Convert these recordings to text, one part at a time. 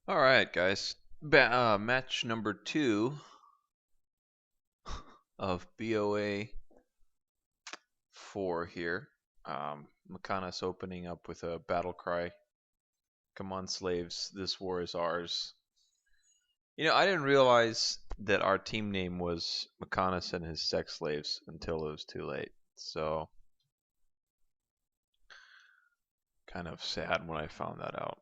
All right, guys. Match number 2 of BoA 4 here. Makanas opening up with a battle cry. Come on, slaves, this war is ours. I didn't realize that our team name was Makanas and his sex slaves until it was too late. So, kind of sad when I found that out.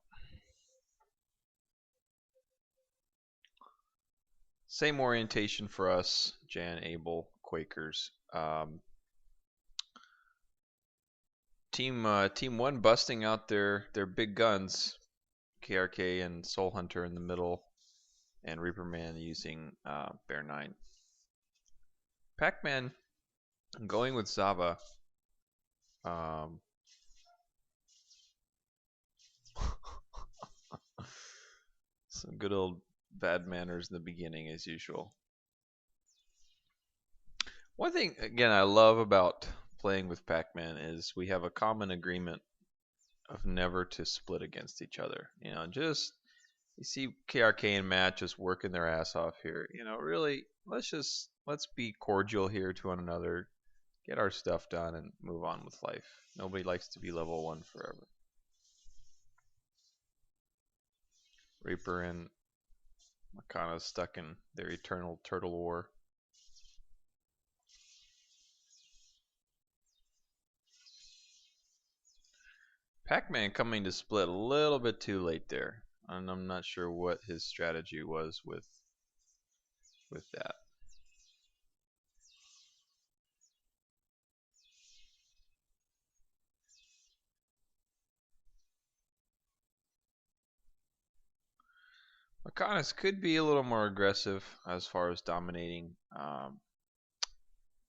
Same orientation for us, Jan, Abel, Quakers. Team one busting out their big guns, KRK and Soul Hunter in the middle, and Reaper Man using Bear 9. Pac-Man going with Zava. Um, some good old bad manners in the beginning as usual. One thing again I love about playing with Pac-Man is we have a common agreement of never to split against each other. Just you see KRK and Matt just working their ass off here. Really, let's be cordial here to one another, get our stuff done, and move on with life. Nobody likes to be level 1 forever. Reaper and Makana stuck in their eternal turtle war. Pac-Man coming to split a little bit too late there, and I'm not sure what his strategy was with that. Makanis could be a little more aggressive as far as dominating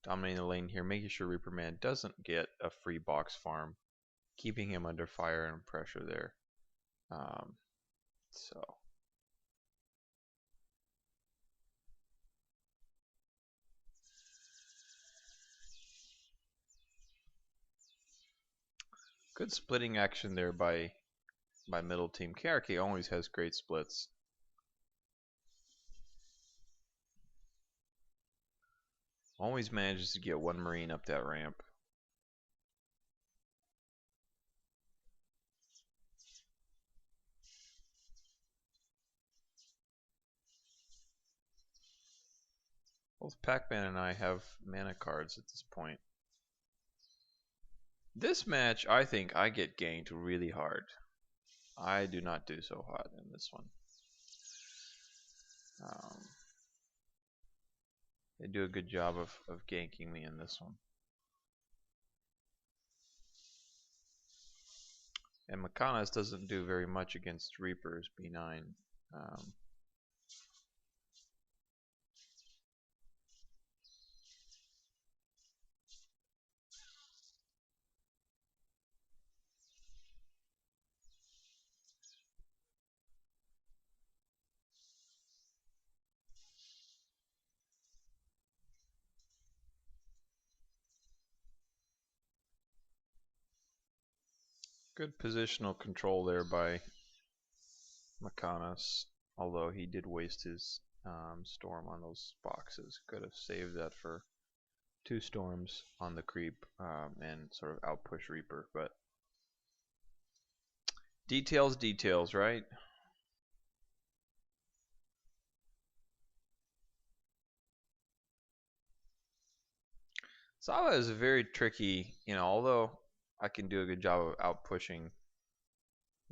the lane here, making sure Reaper Man doesn't get a free box farm, keeping him under fire and pressure there. So good splitting action there by middle team. KRK always has great splits. Always manages to get one Marine up that ramp. Both Pac-Man and I have mana cards at this point. This match, I think I get ganked really hard. I do not do so hot in this one. Um, they do a good job of ganking me in this one. And Makanas doesn't do very much against Reapers, B9. Um, Good positional control there by Makanas, although he did waste his storm on those boxes. Could have saved that for 2 storms on the creep and sort of outpush Reaper, but details, right? Sava is very tricky, although I can do a good job of outpushing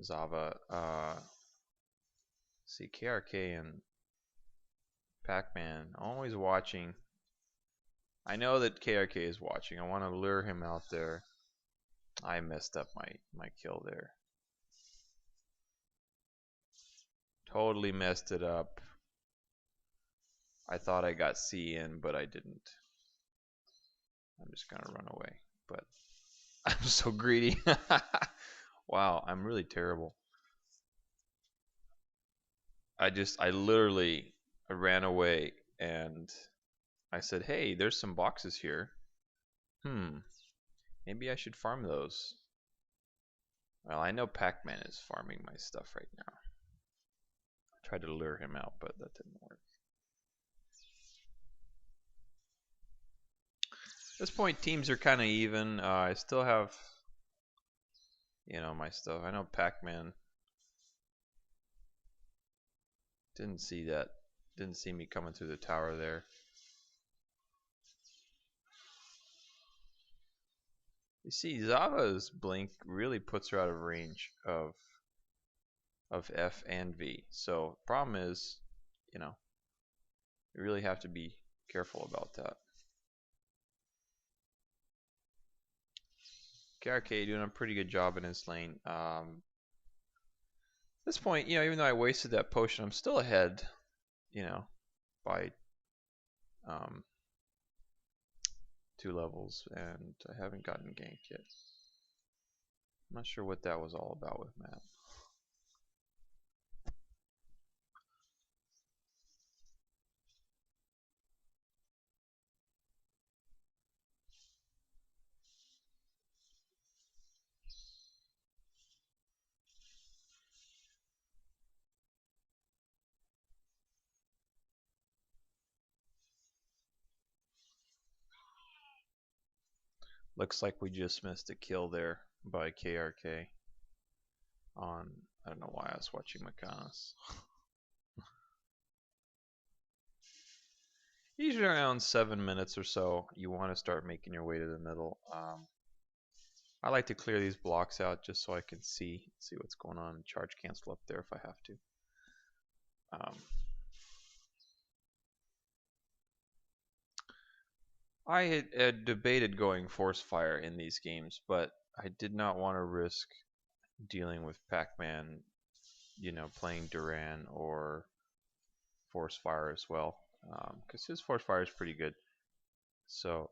Zava. See, KRK and Pac-Man always watching. I know that KRK is watching. I want to lure him out there. I messed up my kill there. Totally messed it up. I thought I got C in, but I didn't. I'm just gonna run away. But I'm so greedy. Wow, I'm really terrible. I literally ran away and I said, hey, there's some boxes here. Maybe I should farm those. Well, I know Pac-Man is farming my stuff right now. Tried to lure him out, but that didn't work. At this point, teams are kind of even. I still have, my stuff. I know Pac-Man didn't see that. Didn't see me coming through the tower there. You see, Zava's blink really puts her out of range of F and V. So problem is, you really have to be careful about that. KRK doing a pretty good job in his lane. At this point, even though I wasted that potion, I'm still ahead, by 2 levels, and I haven't gotten ganked yet. I'm not sure what that was all about with Matt. Looks like we just missed a kill there by KRK on, I don't know why I was watching Makanas. Usually around 7 minutes or so, you want to start making your way to the middle. I like to clear these blocks out just so I can see what's going on and charge cancel up there if I have to. I had debated going Force Fire in these games, but I did not want to risk dealing with Pac-Man, playing Duran or Force Fire as well, because his Force Fire is pretty good. So,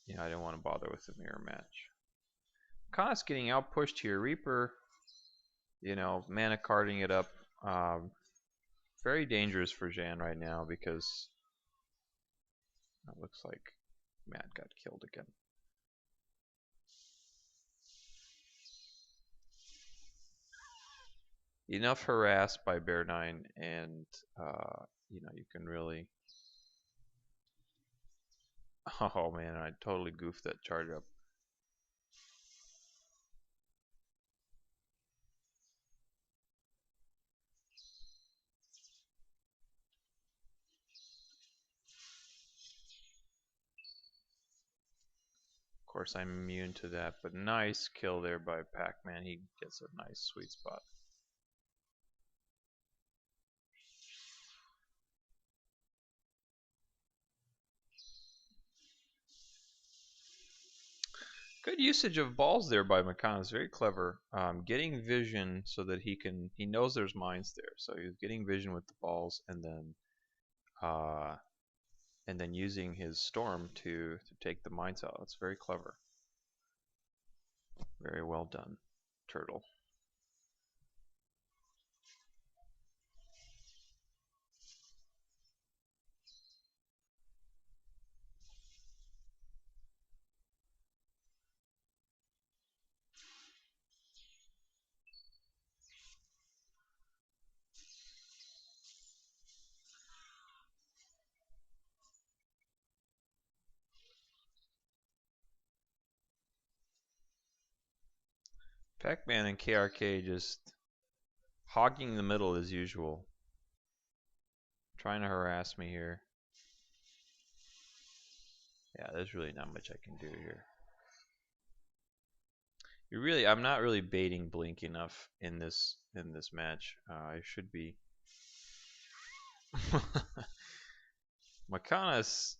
I didn't want to bother with the mirror match. Khan's getting out pushed here. Reaper, mana carding it up. Very dangerous for Jan right now because it looks like Matt got killed again. Enough harassed by Bear 9 and you can really. Oh man, I totally goofed that charge up. Of course, I'm immune to that, but nice kill there by Pac-Man. He gets a nice sweet spot. Good usage of balls there by Makan is very clever. Getting vision so that he knows there's mines there. So he's getting vision with the balls, and then using his storm to take the mines out. That's very clever. Very well done, Turtle. Pac-Man and KRK just hogging the middle as usual. Trying to harass me here. Yeah, there's really not much I can do here. I'm not really baiting Blink enough in this match. I should be. Makanas,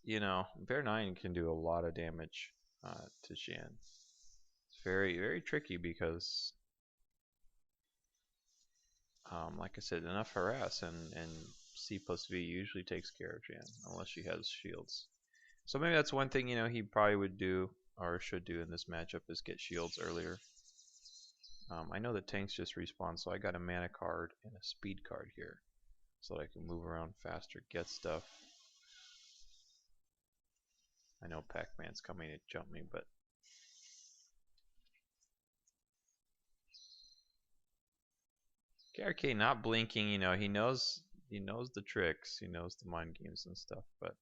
Bear 9 can do a lot of damage to Shan. It's very, very tricky because, like I said, enough harass and C plus V usually takes care of Jan, unless she has shields. So maybe that's one thing, he probably would do, or should do in this matchup, is get shields earlier. I know the tanks just respawn, so I got a mana card and a speed card here, so that I can move around faster, get stuff. I know Pac-Man's coming to jump me, but KRK not blinking, he knows the tricks, he knows the mind games and stuff, but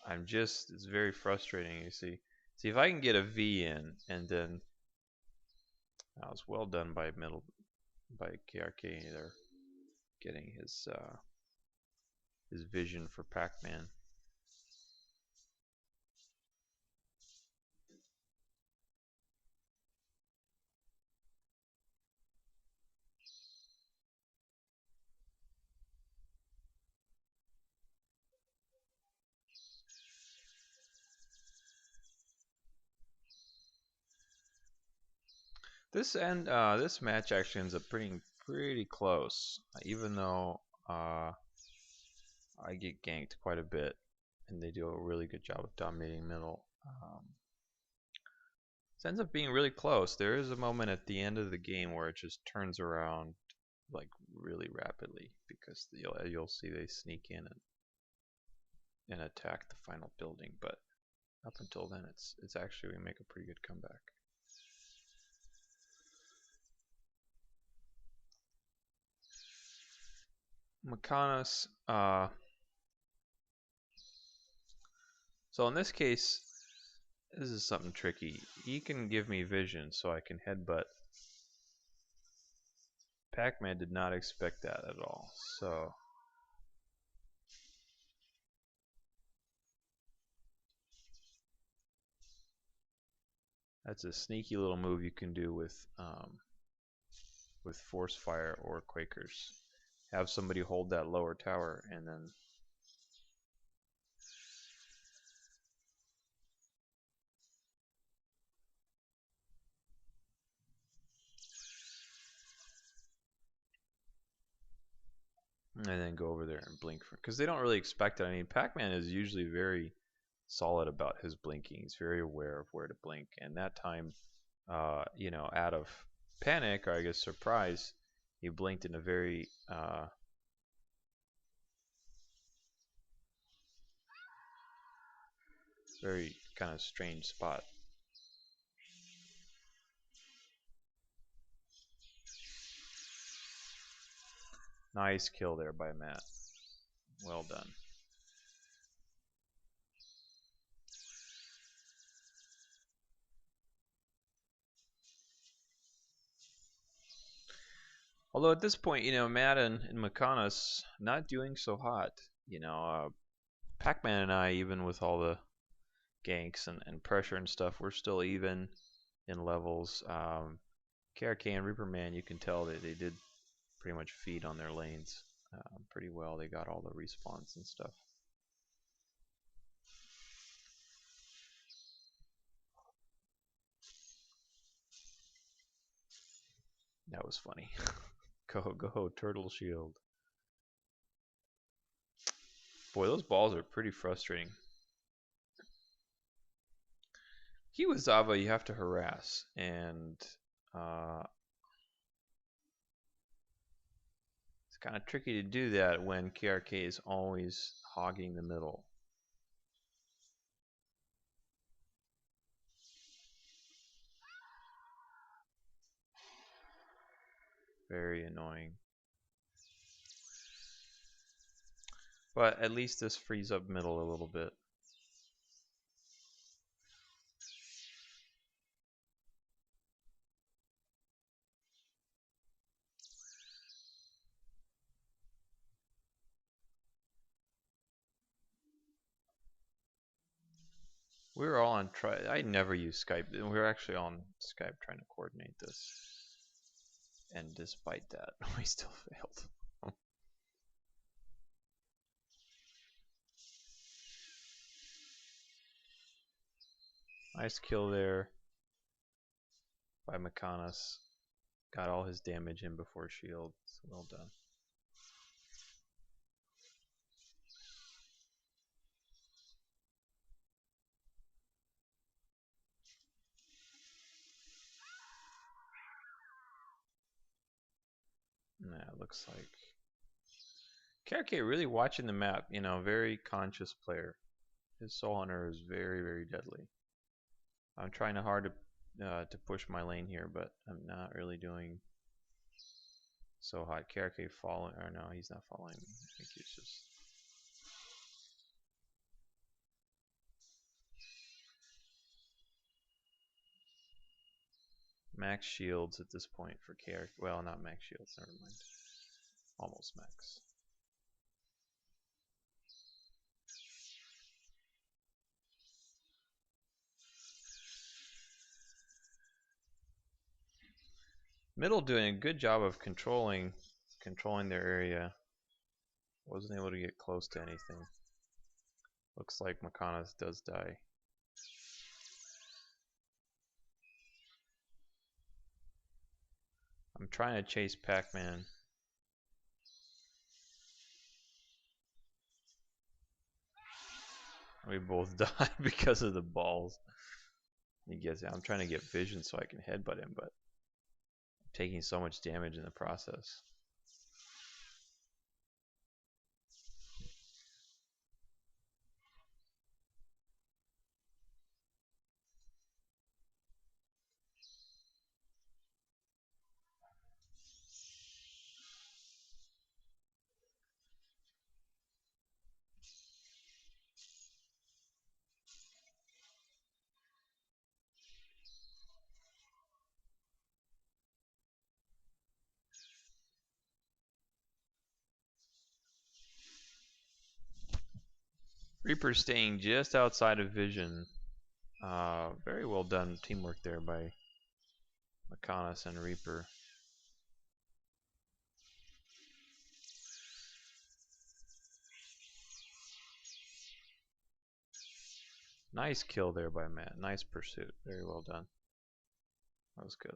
it's very frustrating. You see if I can get a V in, and then that was well done by KRK there, getting his vision for Pac-Man. This match actually ends up pretty close, even though I get ganked quite a bit, and they do a really good job of dominating middle. It ends up being really close. There is a moment at the end of the game where it just turns around like really rapidly because you'll see they sneak in and attack the final building, but up until then it's actually we make a pretty good comeback. Makanos, so in this case, this is something tricky. He can give me vision so I can headbutt. Pac-Man did not expect that at all, so that's a sneaky little move you can do with Force Fire or Quakers. Have somebody hold that lower tower and then go over there and blink for, because they don't really expect it. I mean, Pac-Man is usually very solid about his blinking. He's very aware of where to blink, and that time, out of panic or I guess surprise, he blinked in a very kind of strange spot. Nice kill there by Matt. Well done. Although at this point, Matt and Makanas not doing so hot. Pac-Man and I, even with all the ganks and pressure and stuff, we're still even in levels. KRK and Reaper Man, you can tell that they did pretty much feed on their lanes pretty well. They got all the respawns and stuff. That was funny. Go, Turtle Shield. Boy, those balls are pretty frustrating. Kiwazawa you have to harass, and it's kind of tricky to do that when KRK is always hogging the middle. Very annoying. But at least this frees up middle a little bit. We were all on I never use Skype. We were actually on Skype trying to coordinate this. And despite that, we still failed. Nice kill there by Makanas. Got all his damage in before shield. So well done. Yeah, it looks like KRK really watching the map, very conscious player. His Soul Hunter is very, very deadly. I'm trying hard to push my lane here, but I'm not really doing so hot. KRK following, or no, he's not following me. I think he's just. Max shields at this point for KRK. Well, not max shields, never mind. Almost max. Middle doing a good job of controlling their area. Wasn't able to get close to anything. Looks like Makana's does die. I'm trying to chase Pac-Man. We both die because of the balls. He gets it. I'm trying to get vision so I can headbutt him, but I'm taking so much damage in the process. Reaper staying just outside of vision. Very well done teamwork there by Makanas and Reaper. Nice kill there by Matt. Nice pursuit. Very well done. That was good.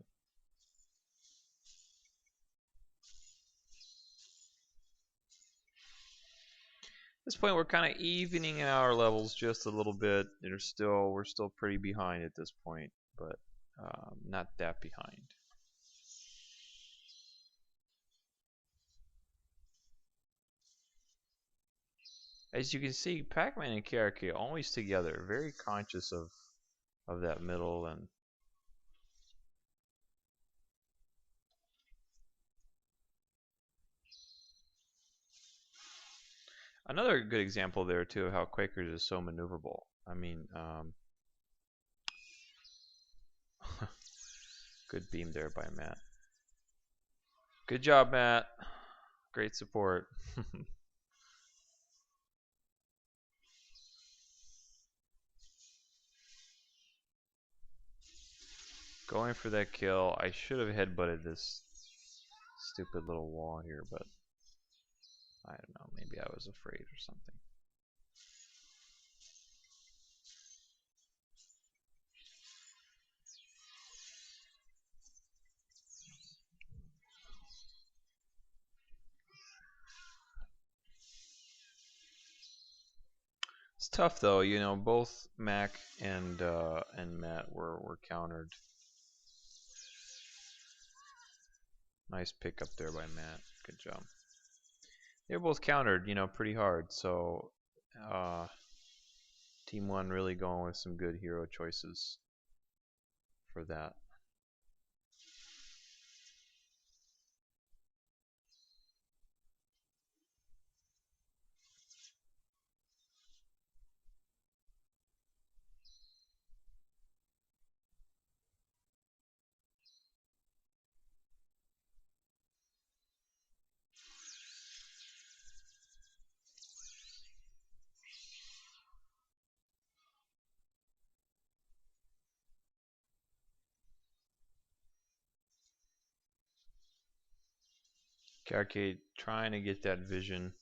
At this point, we're kind of evening out our levels just a little bit. We're still pretty behind at this point, but not that behind. As you can see, Pac-Man and KRK always together, very conscious of that middle. And another good example there too of how Quakers is so maneuverable. I mean, good beam there by Matt. Good job, Matt. Great support. Going for that kill. I should have headbutted this stupid little wall here, but I don't know. Maybe I was afraid or something. It's tough though, you know. Both Mac and Matt were countered. Nice pick up there by Matt. Good job. They were both countered, you know, pretty hard. So, Team One really going with some good hero choices for that. Arcade trying to get that vision.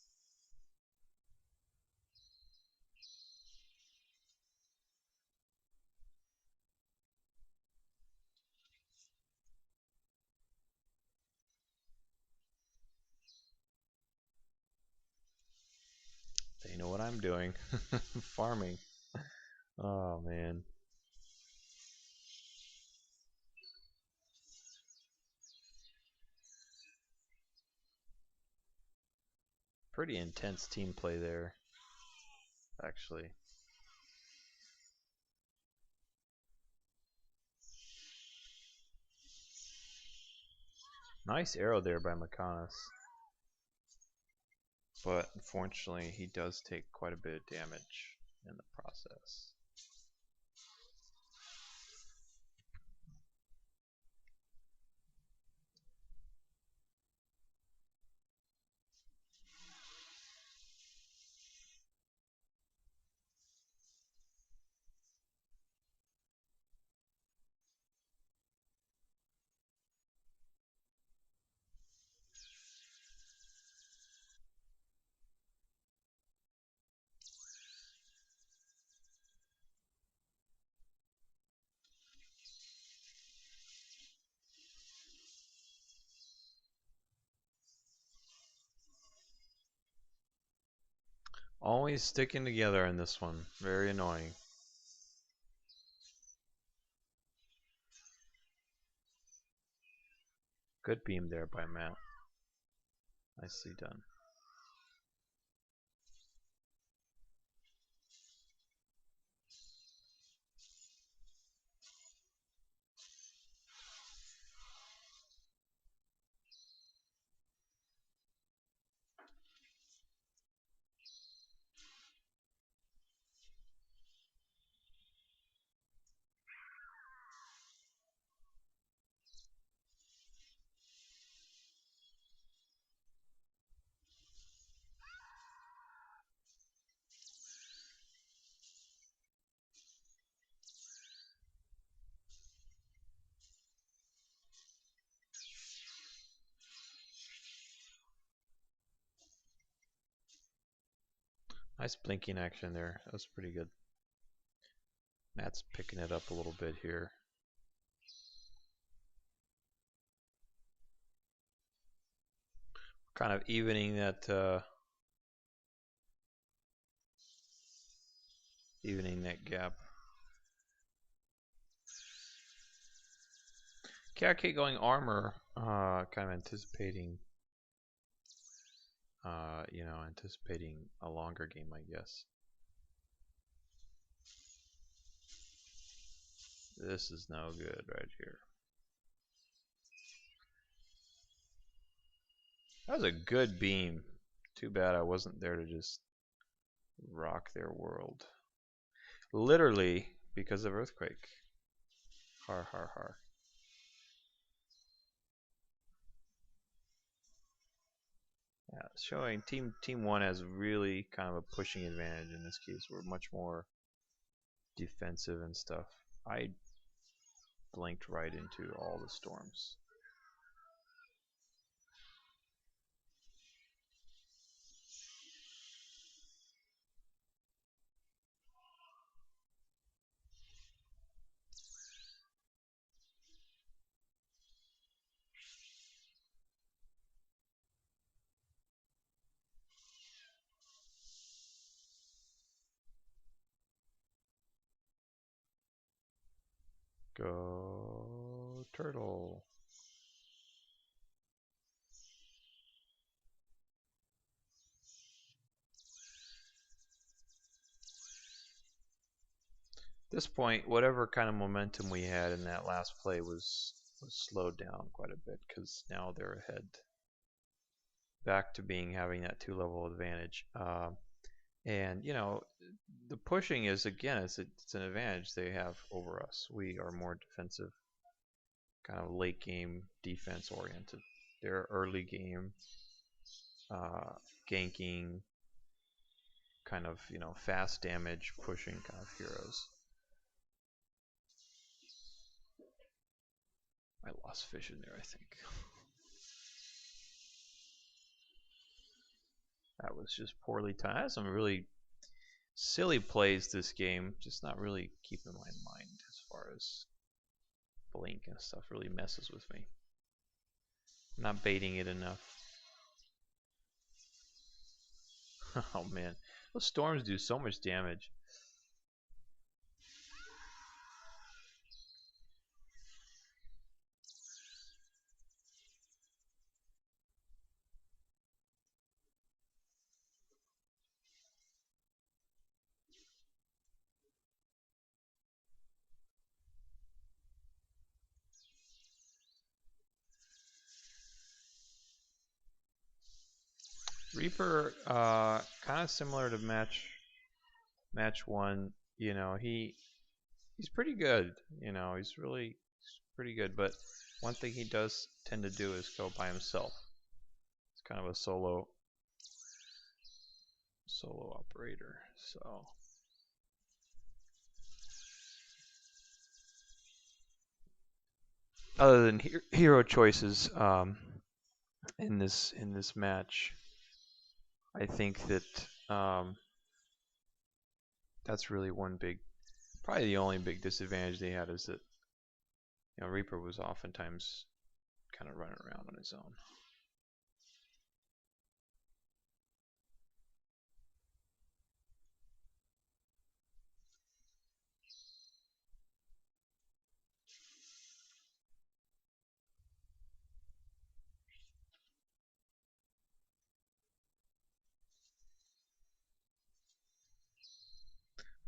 They know what I'm doing. Farming. Oh man. Pretty intense team play there, actually. Nice arrow there by Makanis. But unfortunately, he does take quite a bit of damage in the process. Always sticking together in this one. Very annoying. Good beam there by Matt. Nicely done. Nice blinking action there. That was pretty good. Matt's picking it up a little bit here. Kind of evening that gap. KRK going armor, kind of anticipating, anticipating a longer game, I guess. This is no good right here. That was a good beam. Too bad I wasn't there to just rock their world. Literally because of earthquake. Har har har. Yeah, showing team one has really kind of a pushing advantage in this case. We're much more defensive and stuff. I blinked right into all the storms. Go turtle. At this point, whatever kind of momentum we had in that last play was slowed down quite a bit because now they're ahead. Back to having that 2-level advantage. And the pushing is, again, it's an advantage they have over us. We are more defensive, kind of late game defense oriented. They're early game ganking, kind of fast damage pushing kind of heroes. I lost vision there, I think. That was just poorly timed. I had some really silly plays this game, just not really keeping my mind as far as blink and stuff really messes with me. I'm not baiting it enough. Oh man, those storms do so much damage. Reaper, kind of similar to match one. You know, he's pretty good. You know, he's pretty good. But one thing he does tend to do is go by himself. It's kind of a solo operator. So other than hero choices in this match, I think that that's really one big, probably the only big disadvantage they had is that Reaper was oftentimes kind of running around on his own.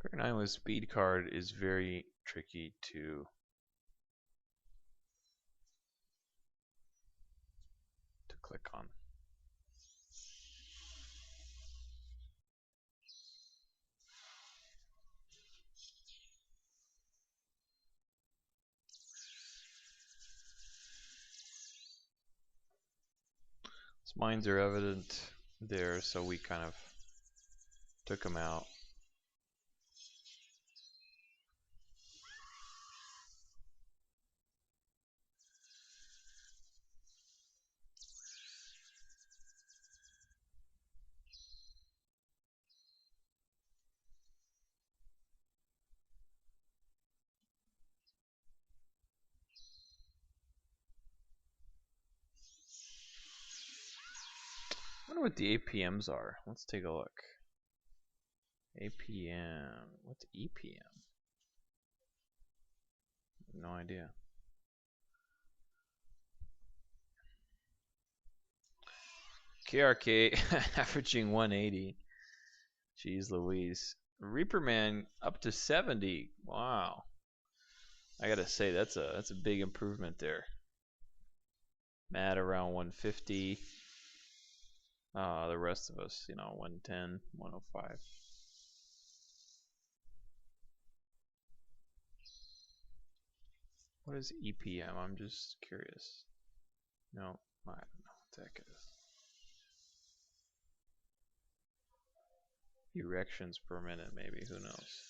Pair 9 with speed card is very tricky to click on. His mines are evident there, so we kind of took him out. I wonder what the APMs are. Let's take a look. APM. What's EPM? No idea. KRK averaging 180. Jeez Louise. Reaper Man up to 70. Wow. I gotta say that's a big improvement there. Matt around 150. The rest of us, 110, 105. What is EPM? I'm just curious. No, I don't know what the heck it is. Erections per minute, maybe. Who knows?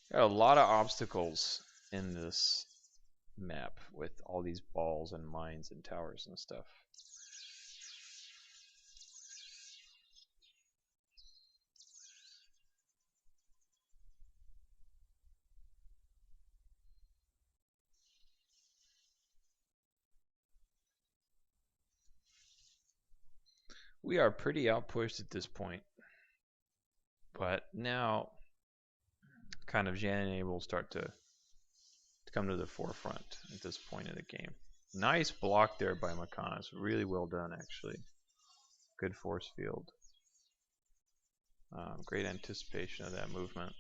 There are a lot of obstacles in this map with all these balls and mines and towers and stuff. We are pretty outpushed at this point, but now kind of Jan and A will start to come to the forefront at this point in the game. Nice block there by Makanas. Really well done, actually. Good force field. Great anticipation of that movement.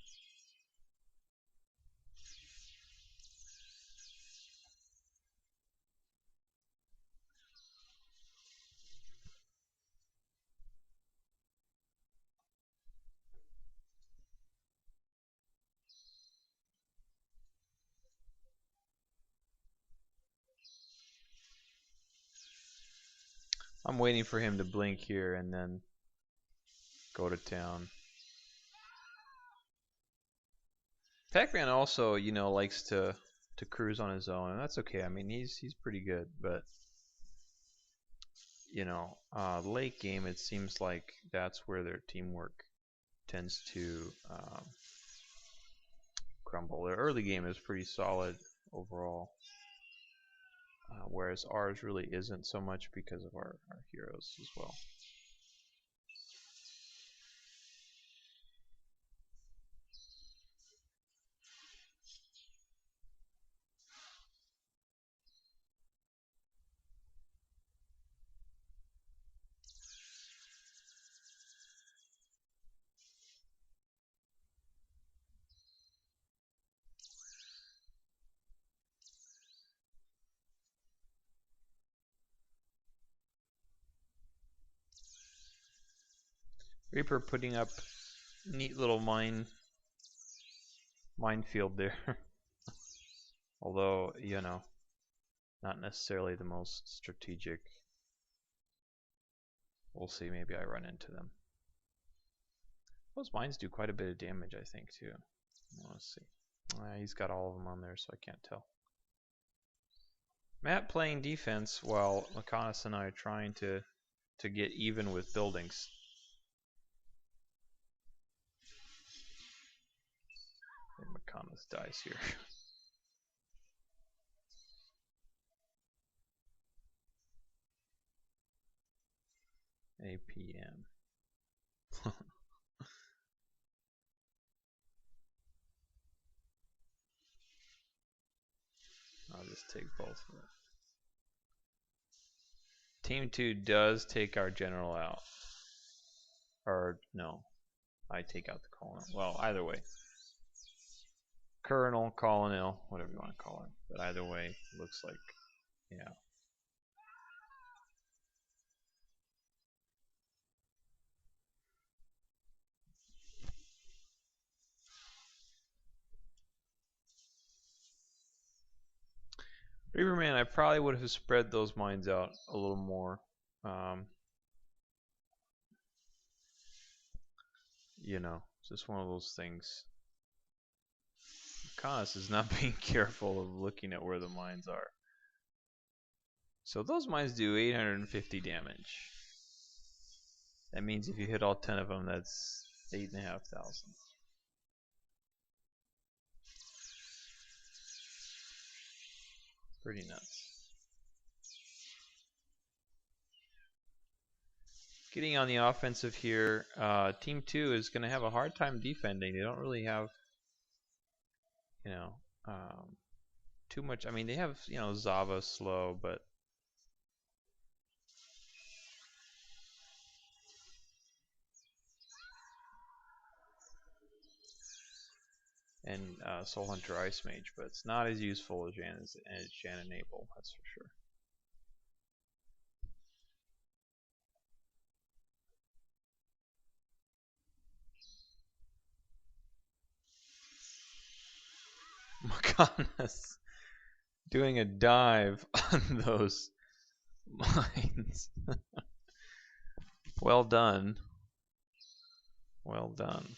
I'm waiting for him to blink here and then go to town. Pac-Man also, likes to cruise on his own, and that's okay. I mean, he's pretty good, but late game, it seems like that's where their teamwork tends to crumble. Their early game is pretty solid overall, whereas ours really isn't so much because of our heroes as well. Reaper putting up neat little minefield there. Although, you know, not necessarily the most strategic. We'll see, maybe I run into them. Those mines do quite a bit of damage, I think, too. Let's see. He's got all of them on there, so I can't tell. Matt playing defense while McConus and I are trying to get even with buildings. And McConus dies here. APM. I'll just take both of them. Team 2 does take our general out. Or, no. I take out the colonel. Well, either way. Colonel, colonel, whatever you want to call him. But either way, looks like, yeah. Reaperman, I probably would have spread those mines out a little more. You know, just one of those things. Cons is not being careful of looking at where the mines are. So those mines do 850 damage. That means if you hit all 10 of them, that's 8,500. Pretty nuts. Getting on the offensive here, Team 2 is going to have a hard time defending. They don't really have, you know, too much. I mean, they have, you know, Zava slow, but and Soul Hunter Ice Mage, but it's not as useful as Jan Enable, that's for sure. Makanas doing a dive on those mines. Well done. Well done.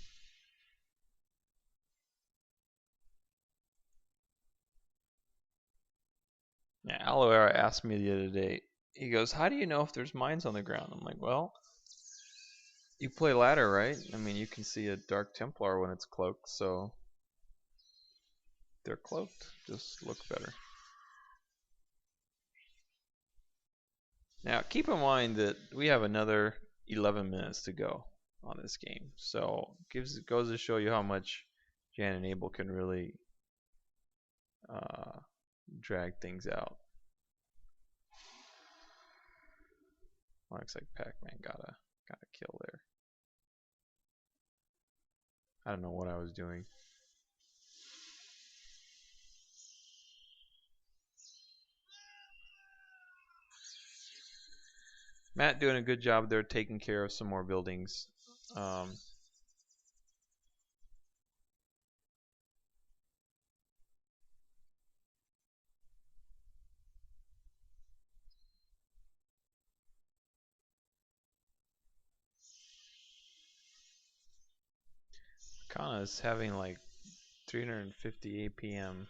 Yeah, Aloe Vera asked me the other day, he goes, how do you know if there's mines on the ground? I'm like, well, you play ladder, right? I mean, you can see a Dark Templar when it's cloaked, so they're cloaked. Just look better. Now, keep in mind that we have another 11 minutes to go on this game, so it goes to show you how much Jan Enable can really drag things out. Looks like Pac-Man got a kill there. I don't know what I was doing. Matt doing a good job there, taking care of some more buildings. Kana is having like 350 APM.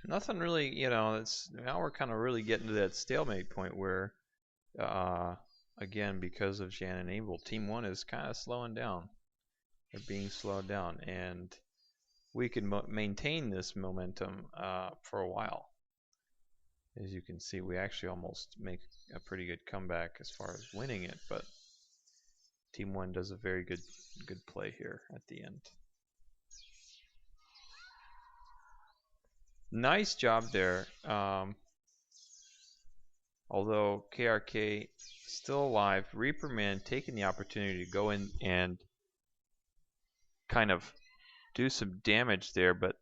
Nothing really, you know, it's now we're kind of really getting to that stalemate point where again, because of Jan Enable, Team 1 is kind of slowing down. They're being slowed down, and we can maintain this momentum for a while. As you can see, we actually almost make a pretty good comeback as far as winning it, but Team 1 does a very good play here at the end. Nice job there. Although KRK still alive, Reaper Man taking the opportunity to go in and kind of do some damage there, but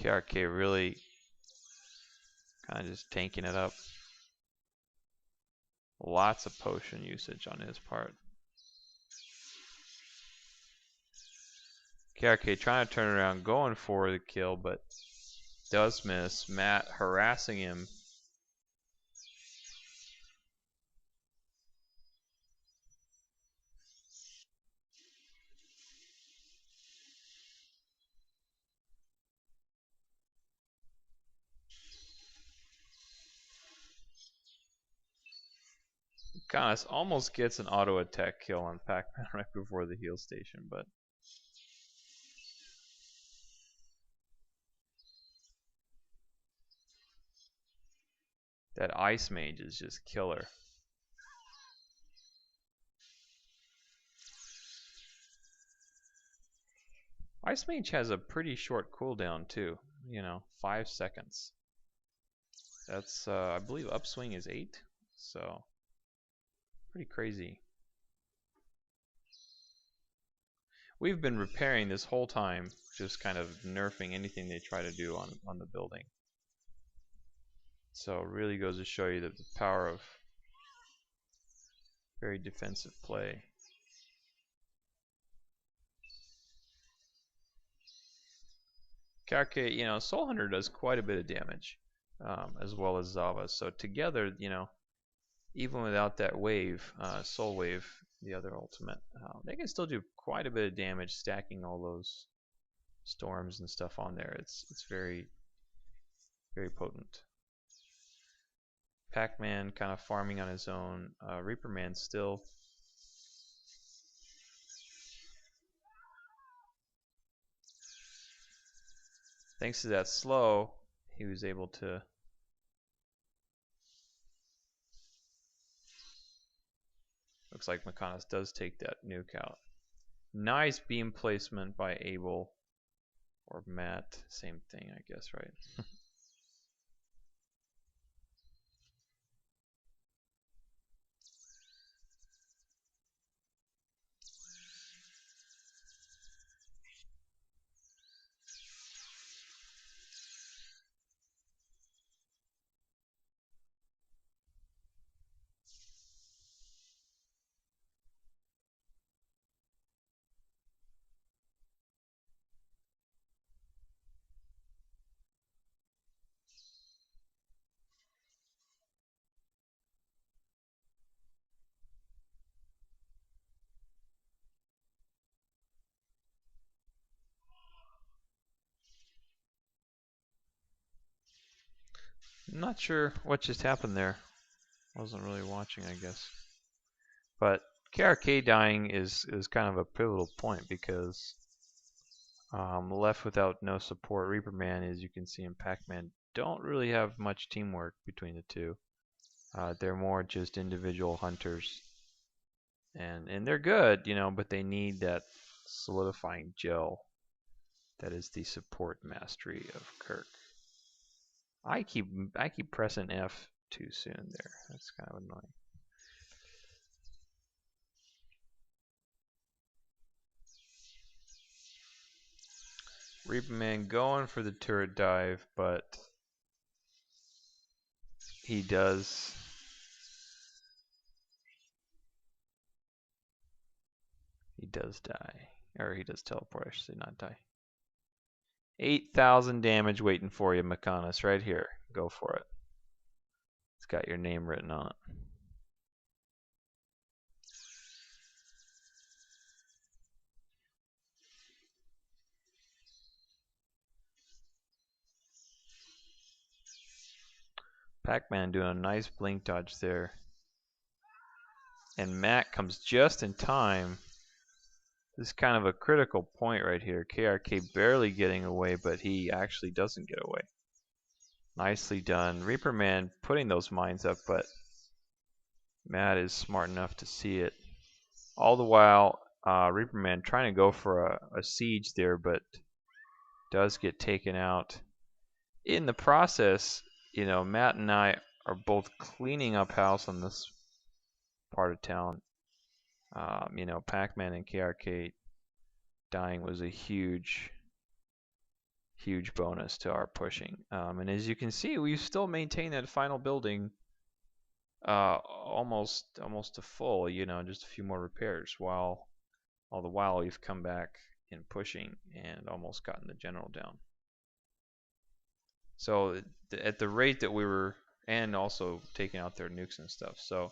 KRK really kind of just tanking it up. Lots of potion usage on his part. KRK trying to turn around, going for the kill, but does miss. Matt harassing him. Gosh, almost gets an auto attack kill on Pac-Man right before the heal station, but that Ice Mage is just killer. Ice Mage has a pretty short cooldown too, 5 seconds. That's, I believe upswing is 8, so pretty crazy. We've been repairing this whole time, just kind of nerfing anything they try to do on the building. So it really goes to show you the power of very defensive play. KRK, Soul Hunter does quite a bit of damage, as well as Zava. So together, even without that wave, Soul Wave, the other ultimate, they can still do quite a bit of damage, stacking all those storms and stuff on there. It's very, very potent. Pac-Man kind of farming on his own. Reaper Man still. Thanks to that slow, he was able to looks like Mechanis does take that nuke out. Nice beam placement by Abel or Matt. Same thing, I guess, right? I'm not sure what just happened there. Wasn't really watching, I guess. But KRK dying is kind of a pivotal point because left without no support. Reaper Man, as you can see, and Pac-Man don't really have much teamwork between the two. They're more just individual hunters, and they're good, but they need that solidifying gel that is the support mastery of Kirk. I keep pressing F too soon there. That's kind of annoying. Reaper Man going for the turret dive, but he does die. Or he does teleport, I should say, not die. 8,000 damage waiting for you, Mechanis, right here. Go for it. It's got your name written on it. Pac-Man doing a nice blink dodge there. And Matt comes just in time. This is kind of a critical point right here. KRK barely getting away, but he actually doesn't get away. Nicely done. Reaper Man putting those mines up, but Matt is smart enough to see it. All the while, Reaper Man trying to go for a siege there, but does get taken out. In the process, Matt and I are both cleaning up house on this part of town. Pac-Man and KRK dying was a huge bonus to our pushing. And as you can see, we've still maintained that final building almost to full. Just a few more repairs. While all the while we've come back in pushing and almost gotten the general down. So at the rate that we were, and also taking out their nukes and stuff. So,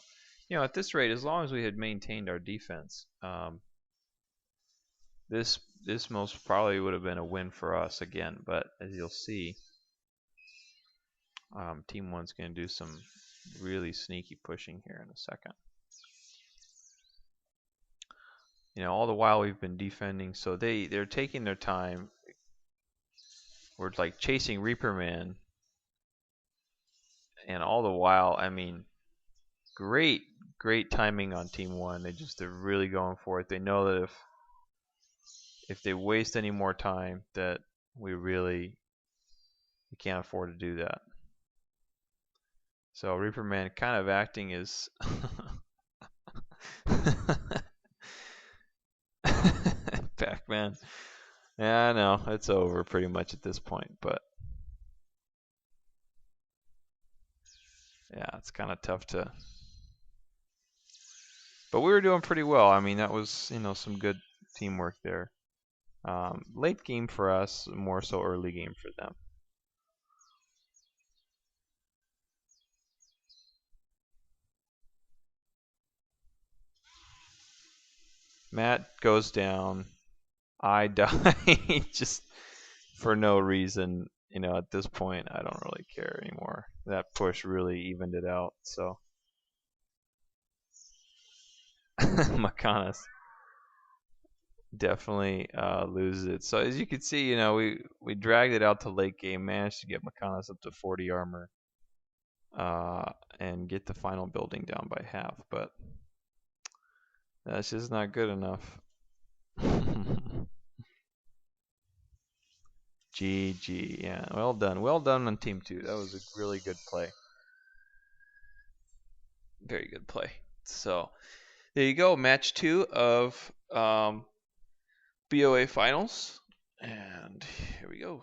at this rate, as long as we had maintained our defense, this most probably would have been a win for us again. But as you'll see, Team 1's going to do some really sneaky pushing here in a second. All the while we've been defending, so they're taking their time. We're like chasing Reaper Man, and all the while, I mean, great timing on Team 1. They're really going for it. They know that if they waste any more time, that we can't afford to do that. So Reaper Man kind of acting as Pac-Man. Yeah, I know it's over pretty much at this point, but yeah, it's kind of tough to. But we were doing pretty well. I mean, that was some good teamwork there. Late game for us, more so early game for them. Matt goes down. I die just for no reason. At this point, I don't really care anymore. That push really evened it out. So, Makanas definitely loses it. So as you can see, we dragged it out to late game, managed to get Makanas up to 40 armor, and get the final building down by half. But that's just not good enough. GG, yeah, well done on Team 2. That was a really good play. Very good play. So there you go, match 2 of BoA finals, and here we go.